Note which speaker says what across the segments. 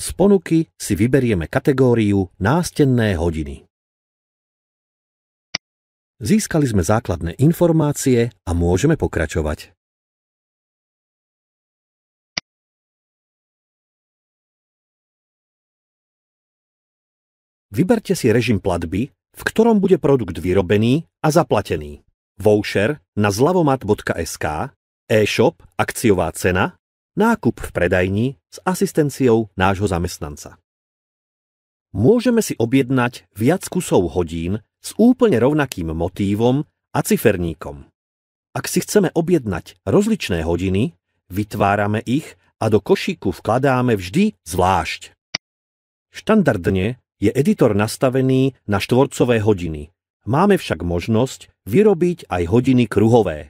Speaker 1: Z ponuky si vyberieme kategóriu nástenné hodiny. Získali sme základné informácie a môžeme pokračovať. Vyberte si režim platby, v ktorom bude produkt vyrobený a zaplatený. Voucher na zlavomat.sk, e-shop, akciová cena, nákup v predajni s asistenciou nášho zamestnanca. Môžeme si objednať viac kusov hodín s úplne rovnakým motívom a ciferníkom. Ak si chceme objednať rozličné hodiny, vytvárame ich a do košíku vkladáme vždy zvlášť. Štandardne je editor nastavený na štvorcové hodiny. Máme však možnosť vyrobiť aj hodiny kruhové.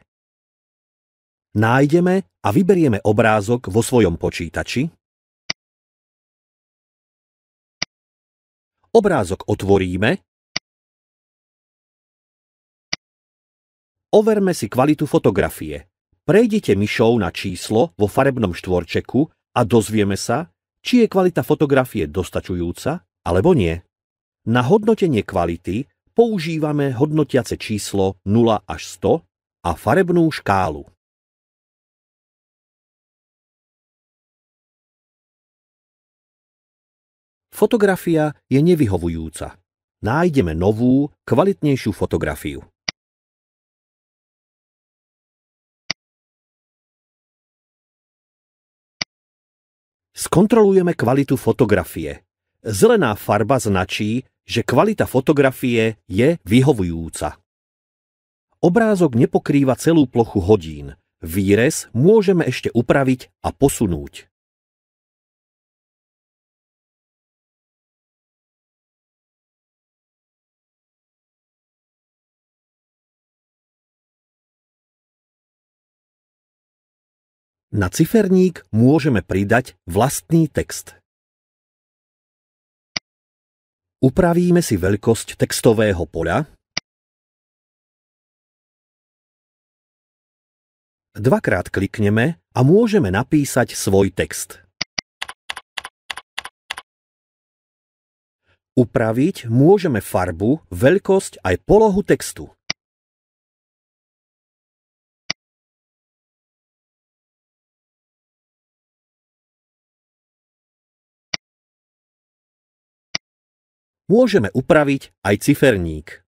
Speaker 1: Nájdeme a vyberieme obrázok vo svojom počítači. Obrázok otvoríme. Overme si kvalitu fotografie. Prejdite myšou na číslo vo farebnom štvorčeku a dozvieme sa, či je kvalita fotografie dostačujúca alebo nie. Na hodnotenie kvality používame hodnotiace číslo 0 až 100 a farebnú škálu. Fotografia je nevyhovujúca. Nájdeme novú, kvalitnejšiu fotografiu. Skontrolujeme kvalitu fotografie. Zelená farba značí, že kvalita fotografie je vyhovujúca. Obrázok nepokrýva celú plochu hodín. Výrez môžeme ešte upraviť a posunúť. Na ciferník môžeme pridať vlastný text. Upravíme si veľkosť textového poľa. Dvakrát klikneme a môžeme napísať svoj text. Upraviť môžeme farbu, veľkosť aj polohu textu. Môžeme upraviť aj ciferník.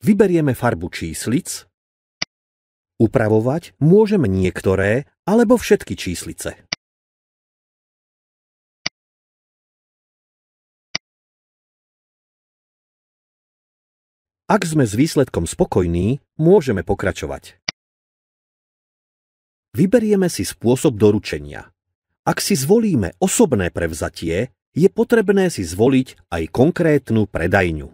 Speaker 1: Vyberieme farbu číslic. Upravovať môžeme niektoré alebo všetky číslice. Ak sme s výsledkom spokojní, môžeme pokračovať. Vyberieme si spôsob doručenia. Ak si zvolíme osobné prevzatie, je potrebné si zvoliť aj konkrétnu predajňu.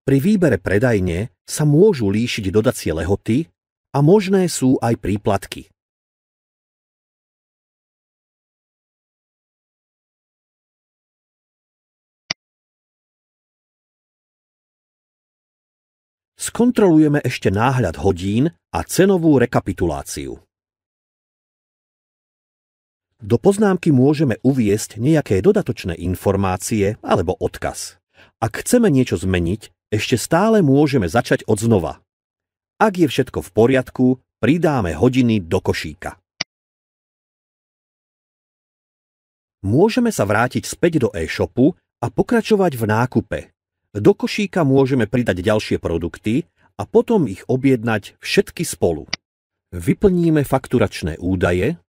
Speaker 1: Pri výbere predajne sa môžu líšiť dodacie lehoty a možné sú aj príplatky. Skontrolujeme ešte náhľad hodín a cenovú rekapituláciu. Do poznámky môžeme uviesť nejaké dodatočné informácie alebo odkaz. Ak chceme niečo zmeniť, ešte stále môžeme začať odznova. Ak je všetko v poriadku, pridáme hodiny do košíka. Môžeme sa vrátiť späť do e-shopu a pokračovať v nákupe. Do košíka môžeme pridať ďalšie produkty a potom ich objednať všetky spolu. Vyplníme fakturačné údaje.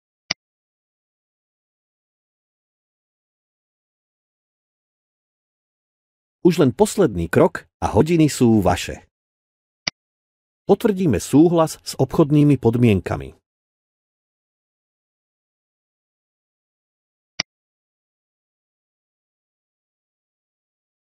Speaker 1: Už len posledný krok a hodiny sú vaše. Potvrdíme súhlas s obchodnými podmienkami.